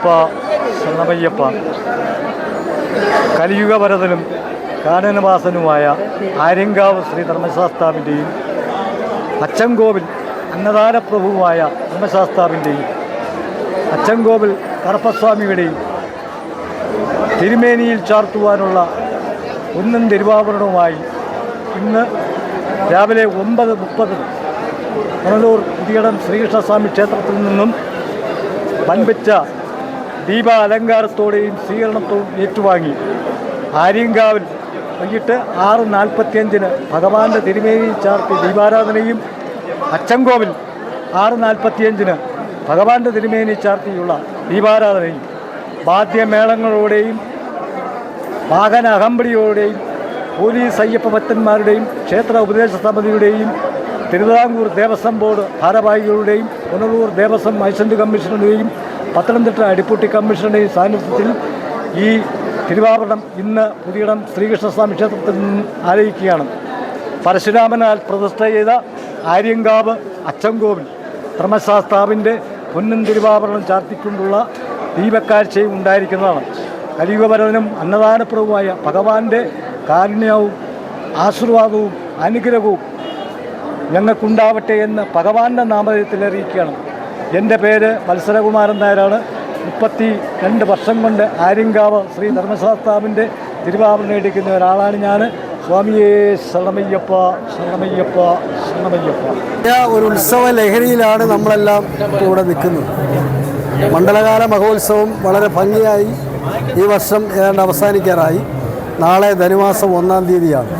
ശരണമയ്യപ്പ ശരണമയ്യപ്പ. കലിയുഗവരതനും കാനനവാസനുമായ ആര്യങ്കാവ് ശ്രീ ധർമ്മശാസ്താവിൻ്റെയും അച്ചൻകോവിൽ അന്നദാനപ്രഭുവായ ധർമ്മശാസ്താവിൻ്റെയും അച്ചൻകോവിൽ കറുപ്പസ്വാമിയുടെയും തിരുമേനിയിൽ ചാർത്തുവാനുള്ള ഒന്നും തിരുവാഭരണവുമായി ഇന്ന് രാവിലെ 9:30 പുനലൂർ പുതിയടം ശ്രീകൃഷ്ണസ്വാമി ക്ഷേത്രത്തിൽ നിന്നും വൻപിച്ച ദീപാലങ്കാരത്തോടെയും സ്വീകരണത്തോടും ഏറ്റുവാങ്ങി ആര്യങ്കാവിൽ വൈകിട്ട് 6:45 ഭഗവാന്റെ തിരുമേനിയിൽ ചാർത്തി ദീപാരാധനയും അച്ചൻകോവിൽ 6:45 ഭഗവാന്റെ തിരുമേനിയിൽ ചാർത്തിയുള്ള ദീപാരാധനയും വാദ്യമേളങ്ങളോടെയും വാഹന അകമ്പടിയോടെയും പോലീസ് അയ്യപ്പ ഭക്തന്മാരുടെയും ക്ഷേത്ര ഉപദേശ സമിതിയുടെയും തിരുവിതാംകൂർ ദേവസ്വം ബോർഡ് ഭാരവാഹികളുടെയും പുനലൂർ ദേവസ്വം ലൈസൻസ് കമ്മീഷണറുടെയും പത്തനംതിട്ട അടിപ്പൂട്ടി കമ്മീഷണറുടെയും സാന്നിധ്യത്തിൽ ഈ തിരുവാഭരണം ഇന്ന് പുതിയടം ശ്രീകൃഷ്ണസ്വാമി ക്ഷേത്രത്തിൽ നിന്നും ആലയിക്കുകയാണ്. പരശുരാമനാൽ പ്രതിഷ്ഠ ചെയ്ത ആര്യങ്കാവ് അച്ചൻകോവിൽ ധർമ്മശാസ്താവിൻ്റെ പൊന്നും തിരുവാഭരണം ചാർത്തിക്കൊണ്ടുള്ള ദീപക്കാഴ്ചയും ഉണ്ടായിരിക്കുന്നതാണ്. കലിയുഗവരനും അന്നദാനപ്രഭുവായ ഭഗവാന്റെ കാരുണ്യവും ആശീർവാദവും അനുഗ്രഹവും ഞങ്ങൾക്കുണ്ടാവട്ടെ എന്ന് ഭഗവാന്റെ നാമത്തിൽ അറിയിക്കുകയാണ്. എൻ്റെ പേര് വത്സരകുമാരൻ നായരാണ്. 32 വർഷം കൊണ്ട് ആര്യങ്കാവ് ശ്രീ ധർമ്മശാസ്താവിൻ്റെ തിരുവാഭരണം എടുക്കുന്ന ഒരാളാണ് ഞാൻ. സ്വാമിയേ ശരണമയ്യപ്പ ശരണമയ്യപ്പ ശരണമയ്യപ്പ. ഒരു ഉത്സവ ലഹരിയിലാണ് നമ്മളെല്ലാം ഇവിടെ നിൽക്കുന്നത്. മണ്ഡലകാല മഹോത്സവം വളരെ ഭംഗിയായി ഈ വർഷം ഏതാണ്ട് അവസാനിക്കാറായി. നാളെ ധനുമാസം 1-ാം തീയതിയാണ്.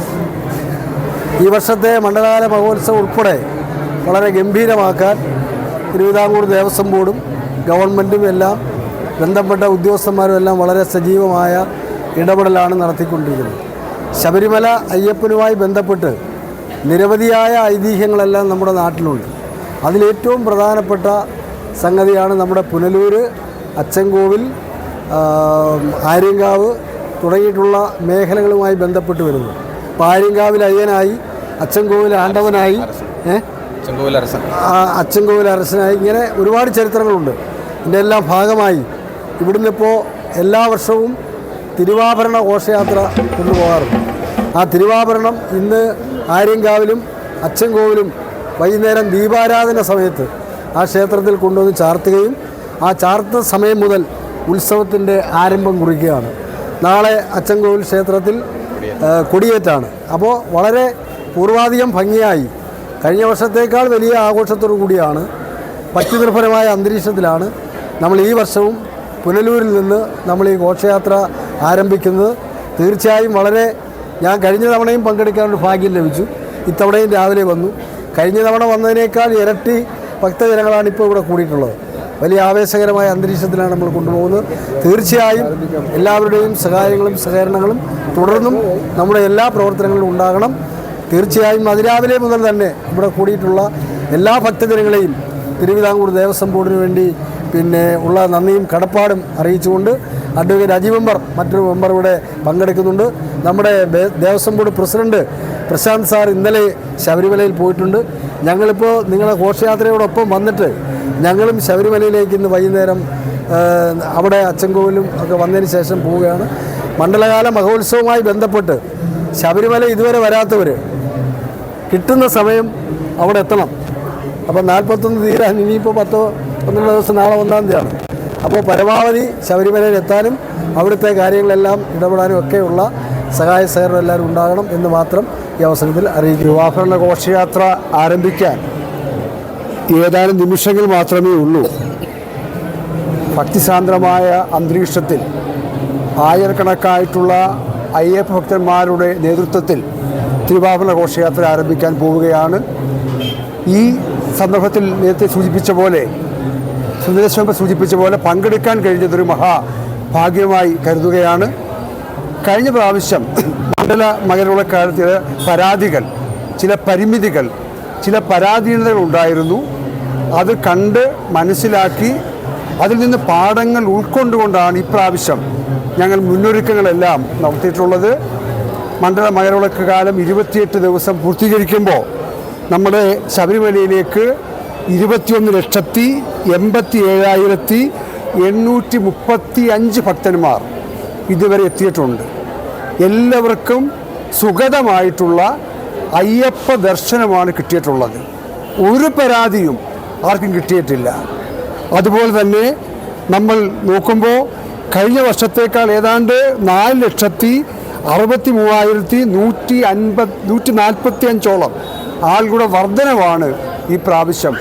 ഈ വർഷത്തെ മണ്ഡലകാല മഹോത്സവം ഉൾപ്പെടെ വളരെ ഗംഭീരമാക്കാൻ തിരുവിതാംകൂർ ദേവസ്വം ബോർഡും ഗവൺമെൻറ്റും എല്ലാം ബന്ധപ്പെട്ട ഉദ്യോഗസ്ഥന്മാരും എല്ലാം വളരെ സജീവമായ ഇടപെടലാണ് നടത്തിക്കൊണ്ടിരിക്കുന്നത്. ശബരിമല അയ്യപ്പനുമായി ബന്ധപ്പെട്ട് നിരവധിയായ ഐതിഹ്യങ്ങളെല്ലാം നമ്മുടെ നാട്ടിലുണ്ട്. അതിലേറ്റവും പ്രധാനപ്പെട്ട സംഗതിയാണ് നമ്മുടെ പുനലൂർ, അച്ചൻകോവിൽ, ആര്യങ്കാവ് തുടങ്ങിയിട്ടുള്ള മേഖലകളുമായി ബന്ധപ്പെട്ട് വരുന്നത്. ഇപ്പോൾ ആര്യങ്കാവിൽ അയ്യനായി, അച്ചൻകോവിൽ ആണ്ടവനായി, അച്ചൻകോവിൽ അരസനായി, ഇങ്ങനെ ഒരുപാട് ചരിത്രങ്ങളുണ്ട്. ഇതിൻ്റെ എല്ലാം ഭാഗമായി ഇവിടുന്ന് ഇപ്പോൾ എല്ലാ വർഷവും തിരുവാഭരണ ഘോഷയാത്ര കൊണ്ടുപോകാറുണ്ട്. ആ തിരുവാഭരണം ഇന്ന് ആര്യങ്കാവിലും അച്ചൻകോവിലും വൈകുന്നേരം ദീപാരാധന സമയത്ത് ആ ക്ഷേത്രത്തിൽ കൊണ്ടുവന്ന് ചാർത്തുകയും ആ ചാർത്ത സമയം മുതൽ ഉത്സവത്തിൻ്റെ ആരംഭം കുറിക്കുകയാണ്. നാളെ അച്ചൻകോവിൽ ക്ഷേത്രത്തിൽ കൊടിയേറ്റാണ്. അപ്പോൾ വളരെ പൂർവാധികം ഭംഗിയായി കഴിഞ്ഞ വർഷത്തേക്കാൾ വലിയ ആഘോഷത്തോടു കൂടിയാണ്, ഭക്തിനിർഭരമായ അന്തരീക്ഷത്തിലാണ് നമ്മൾ ഈ വർഷവും പുനലൂരിൽ നിന്ന് നമ്മൾ ഈ ഘോഷയാത്ര ആരംഭിക്കുന്നത്. തീർച്ചയായും വളരെ ഞാൻ കഴിഞ്ഞ തവണയും പങ്കെടുക്കാനൊരു ഭാഗ്യം ലഭിച്ചു. ഇത്തവണയും രാവിലെ വന്നു. കഴിഞ്ഞ തവണ വന്നതിനേക്കാൾ ഇരട്ടി ഭക്തജനങ്ങളാണ് ഇപ്പോൾ ഇവിടെ കൂടിയിട്ടുള്ളത്. വലിയ ആവേശകരമായ അന്തരീക്ഷത്തിലാണ് നമ്മൾ കൊണ്ടുപോകുന്നത്. തീർച്ചയായും എല്ലാവരുടെയും സഹായങ്ങളും സഹകരണങ്ങളും തുടർന്നും നമ്മുടെ എല്ലാ പ്രവർത്തനങ്ങളിലും ഉണ്ടാകണം. തീർച്ചയായും അതിരാവിലെ മുതൽ തന്നെ ഇവിടെ കൂടിയിട്ടുള്ള എല്ലാ ഭക്തജനങ്ങളെയും തിരുവിതാംകൂർ ദേവസ്വം ബോർഡിന് വേണ്ടി ഉള്ള നന്ദിയും കടപ്പാടും അറിയിച്ചുകൊണ്ട് അഡ്വക്കേറ്റ് അജി മെമ്പർ, മറ്റൊരു മെമ്പർ ഇവിടെ പങ്കെടുക്കുന്നുണ്ട്. നമ്മുടെ Devaswom board president Prashanth sir ഇന്നലെ ശബരിമലയിൽ പോയിട്ടുണ്ട്. ഞങ്ങളിപ്പോൾ നിങ്ങളെ ഘോഷയാത്രയോടൊപ്പം വന്നിട്ട് ഞങ്ങളും ശബരിമലയിലേക്ക് ഇന്ന് വൈകുന്നേരം അവിടെ അച്ചൻകോവിലും ഒക്കെ വന്നതിന് ശേഷം പോവുകയാണ്. മണ്ഡലകാല മഹോത്സവവുമായി ബന്ധപ്പെട്ട് ശബരിമല ഇതുവരെ വരാത്തവർ കിട്ടുന്ന സമയം അവിടെ എത്തണം. അപ്പോൾ 41 തീരാൻ ഇനിയിപ്പോൾ 10-12 ദിവസം, നാളെ 1-ാം തീയതിയാണ്. അപ്പോൾ പരമാവധി ശബരിമലയിൽ എത്താനും അവിടുത്തെ കാര്യങ്ങളെല്ലാം ഇടപെടാനും ഒക്കെയുള്ള സഹായ സഹകരണം എല്ലാവരും ഉണ്ടാകണം എന്ന് മാത്രം ഈ അവസരത്തിൽ അറിയിക്കും. തിരുവാഭരണ ഘോഷയാത്ര ആരംഭിക്കാൻ ഏതാനും നിമിഷങ്ങൾ മാത്രമേ ഉള്ളൂ. ഭക്തിസാന്ദ്രമായ അന്തരീക്ഷത്തിൽ ആയിരക്കണക്കായിട്ടുള്ള അയ്യപ്പ ഭക്തന്മാരുടെ നേതൃത്വത്തിൽ തിരുവാഭരണ ഘോഷയാത്ര ആരംഭിക്കാൻ പോവുകയാണ്. ഈ സന്ദർഭത്തിൽ നേരത്തെ സൂചിപ്പിച്ച പോലെ, സുന്ദരേശ്വരൻ സൂചിപ്പിച്ച പോലെ പങ്കെടുക്കാൻ കഴിഞ്ഞതൊരു മഹാഭാഗ്യമായി കരുതുകയാണ്. കഴിഞ്ഞ പ്രാവശ്യം മണ്ഡല മകരവിളക്കാലത്ത് പരാതികൾ, ചില പരിമിതികൾ, ചില പരാധീനതകൾ ഉണ്ടായിരുന്നു. അത് കണ്ട് മനസ്സിലാക്കി അതിൽ നിന്ന് പാഠങ്ങൾ ഉൾക്കൊണ്ടുകൊണ്ടാണ് ഇപ്രാവശ്യം ഞങ്ങൾ മുന്നൊരുക്കങ്ങളെല്ലാം നടത്തിയിട്ടുള്ളത്. മണ്ഡല മകരവിളക്ക് കാലം 28 ദിവസം പൂർത്തീകരിക്കുമ്പോൾ നമ്മുടെ ശബരിമലയിലേക്ക് 21,87,900 835 ഭക്തന്മാർ ഇതുവരെ എത്തിയിട്ടുണ്ട്. എല്ലാവർക്കും സുഗതമായിട്ടുള്ള അയ്യപ്പ ദർശനമാണ് കിട്ടിയിട്ടുള്ളത്. ഒരു പരാതിയും ആർക്കും കിട്ടിയിട്ടില്ല. അതുപോലെ തന്നെ നമ്മൾ നോക്കുമ്പോൾ കഴിഞ്ഞ വർഷത്തേക്കാൾ ഏതാണ്ട് 4,63,145 ആളുകളുടെ വർധനവാണ് ഈ പ്രാവശ്യം.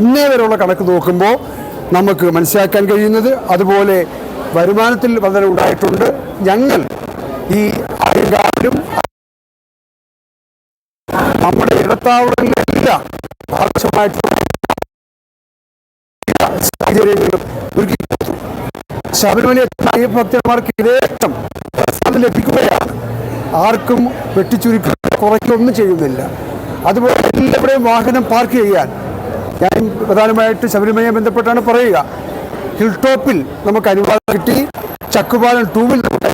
ഇന്നേ വരെയുള്ള കണക്ക് നോക്കുമ്പോൾ നമുക്ക് മനസ്സിലാക്കാൻ കഴിയുന്നത്. അതുപോലെ വരുമാനത്തിൽ വർധന ഉണ്ടായിട്ടുണ്ട്. ഞങ്ങൾ ഈ ആര്യങ്കാവിലും നമ്മുടെ ഇടത്താവളങ്ങളിലെല്ലാം ആവശ്യമായിട്ടുള്ള സാഹചര്യങ്ങളും ഒരുക്കി. ശബരിമല അയ്യപ്പ ഭക്തന്മാർക്ക് യഥേഷ്ടം പ്രസാദം ലഭിക്കുകയാണ്. ആർക്കും വെട്ടിച്ചുരുക്കി കുറയ്ക്കൊന്നും ചെയ്യുന്നില്ല. അതുപോലെ എല്ലാവരുടെയും വാഹനം പാർക്ക് ചെയ്യാൻ ഞാൻ പ്രധാനമായിട്ട് ശബരിമലയെ ബന്ധപ്പെട്ടാണ് പറയുക. ഹിൽ ടോപ്പിൽ നമുക്ക് അനുവാദം കിട്ടി. ചക്കുപാലം 2-ൽ നമുക്ക്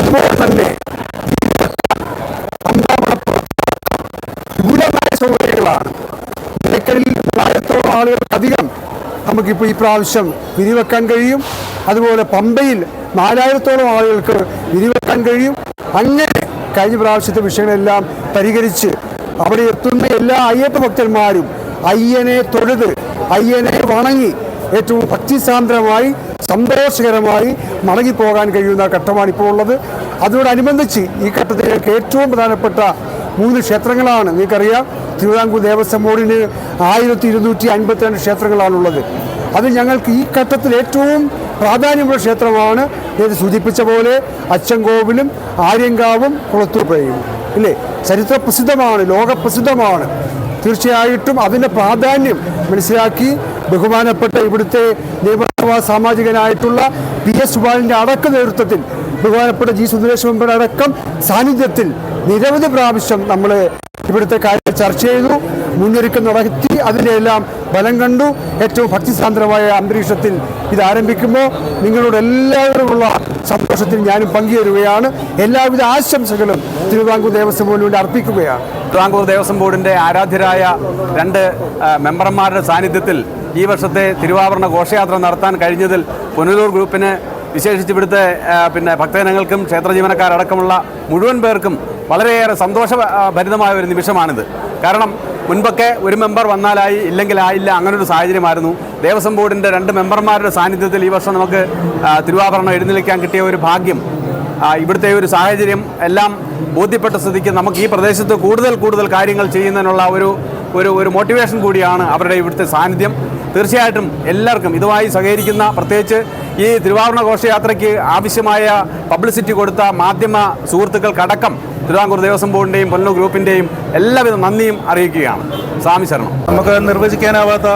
അനുവാദം തന്നെ വിപുലമായ സൗകര്യങ്ങളാണ്. നിലയ്ക്കലിൽ 1000-ഓളം ആളുകൾക്കധികം നമുക്കിപ്പോൾ ഈ പ്രാവശ്യം വിരിവെക്കാൻ കഴിയും. അതുപോലെ പമ്പയിൽ 4000-ഓളം ആളുകൾക്ക് വിരിവെക്കാൻ കഴിയും. അങ്ങനെ കഴിഞ്ഞ പ്രാവശ്യത്തെ വിഷയങ്ങളെല്ലാം പരിഹരിച്ച് അവിടെ എത്തുന്ന എല്ലാ അയ്യപ്പ ഭക്തന്മാരും അയ്യനെ തൊഴുത് അയ്യനെ വണങ്ങി ഏറ്റവും ഭക്തിസാന്ദ്രമായി സന്തോഷകരമായി മടങ്ങിപ്പോകാൻ കഴിയുന്ന ഘട്ടമാണ് ഇപ്പോൾ ഉള്ളത്. അതോടനുബന്ധിച്ച് ഈ ഘട്ടത്തിൽ ഞങ്ങൾക്ക് ഏറ്റവും പ്രധാനപ്പെട്ട 3 ക്ഷേത്രങ്ങളാണ്. നിങ്ങൾക്കറിയാം, തിരുവിതാംകൂർ ദേവസ്വം ബോർഡിന് 1252 ക്ഷേത്രങ്ങളാണുള്ളത്. അത് ഞങ്ങൾക്ക് ഈ ഘട്ടത്തിൽ ഏറ്റവും പ്രാധാന്യമുള്ള ക്ഷേത്രമാണ് നേരത്തെ സൂചിപ്പിച്ച പോലെ അച്ചൻകോവിലും ആര്യങ്കാവും കുളത്തൂപ്പുഴയും. ഇല്ലേ, ചരിത്ര പ്രസിദ്ധമാണ്, ലോകപ്രസിദ്ധമാണ്. തീർച്ചയായിട്ടും അതിൻ്റെ പ്രാധാന്യം മനസ്സിലാക്കി ബഹുമാനപ്പെട്ട ഇവിടുത്തെ നിയമസഭാ സാമാജികനായിട്ടുള്ള PS സുബാലിൻ്റെ അടക്ക നേതൃത്വത്തിൽ ബഹുമാനപ്പെട്ട G. സുന്ദരേശ് മെമ്പറുടെ അടക്കം സാന്നിധ്യത്തിൽ നിരവധി പ്രാവശ്യം നമ്മൾ ഇവിടുത്തെ കാര്യങ്ങൾ ചർച്ച ചെയ്തു, മുന്നൊരുക്കം നടത്തി. അതിൻ്റെ എല്ലാം ഫലം കണ്ടു. ഏറ്റവും ഭക്തിസാന്ദ്രമായ അന്തരീക്ഷത്തിൽ ഇത് ആരംഭിക്കുമ്പോൾ നിങ്ങളോട് എല്ലാവരുമുള്ള സന്തോഷത്തിൽ ഞാനും പങ്കുചേരുകയാണ്. എല്ലാവിധ ആശംസകളും തിരുവിതാംകൂർ ദേവസ്വം ബോർഡിന് വേണ്ടി അർപ്പിക്കുകയാണ്. തിരുവിതാംകൂർ ദേവസ്വം ബോർഡിൻ്റെ ആരാധ്യരായ 2 മെമ്പർമാരുടെ സാന്നിധ്യത്തിൽ ഈ വർഷത്തെ തിരുവാഭരണ ഘോഷയാത്ര നടത്താൻ കഴിഞ്ഞതിൽ പുനലൂർ ഗ്രൂപ്പിന്, വിശേഷിച്ച് ഇവിടുത്തെ ഭക്തജനങ്ങൾക്കും ക്ഷേത്ര ജീവനക്കാരടക്കമുള്ള മുഴുവൻ പേർക്കും വളരെയേറെ സന്തോഷഭരിതമായ ഒരു നിമിഷമാണിത്. കാരണം മുൻപൊക്കെ ഒരു മെമ്പർ വന്നാലായി, ഇല്ലെങ്കിൽ ആയില്ല, അങ്ങനൊരു സാഹചര്യമായിരുന്നു. ദേവസ്വം ബോർഡിൻ്റെ 2 മെമ്പർമാരുടെ സാന്നിധ്യത്തിൽ ഈ വർഷം നമുക്ക് തിരുവാഭരണം എഴുന്നള്ളിക്കാൻ കിട്ടിയ ഒരു ഭാഗ്യം, ഇവിടുത്തെ ഒരു സാഹചര്യം എല്ലാം ബോധ്യപ്പെട്ട സ്ഥിതിക്ക് നമുക്ക് ഈ പ്രദേശത്ത് കൂടുതൽ കാര്യങ്ങൾ ചെയ്യുന്നതിനുള്ള ഒരു മോട്ടിവേഷൻ കൂടിയാണ് അവരുടെ ഇവിടുത്തെ സാന്നിധ്യം. തീർച്ചയായിട്ടും എല്ലാവർക്കും ഇതുമായി സഹകരിക്കുന്ന, പ്രത്യേകിച്ച് ഈ തിരുവാഭരണ ഘോഷയാത്രയ്ക്ക് ആവശ്യമായ പബ്ലിസിറ്റി കൊടുത്ത മാധ്യമ സുഹൃത്തുക്കൾക്കടക്കം തിരുവിതാംകൂർ ദേവസ്വം ബോർഡിൻ്റെയും പുനലൂർ ഗ്രൂപ്പിൻ്റെയും എല്ലാവിധ നന്ദിയും അറിയിക്കുകയാണ്. സ്വാമി ശരണം. നമുക്ക് നിർവചിക്കാനാവാത്ത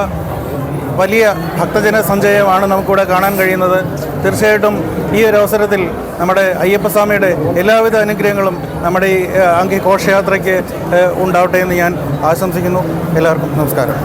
വലിയ ഭക്തജന സഞ്ചയമാണ് നമുക്കിവിടെ കാണാൻ കഴിയുന്നത്. തീർച്ചയായിട്ടും ഈ ഒരു അവസരത്തിൽ നമ്മുടെ അയ്യപ്പസ്വാമിയുടെ എല്ലാവിധ അനുഗ്രഹങ്ങളും നമ്മുടെ ഈ ഘോഷയാത്രയ്ക്ക് ഉണ്ടാവട്ടെ എന്ന് ഞാൻ ആശംസിക്കുന്നു. എല്ലാവർക്കും നമസ്കാരം.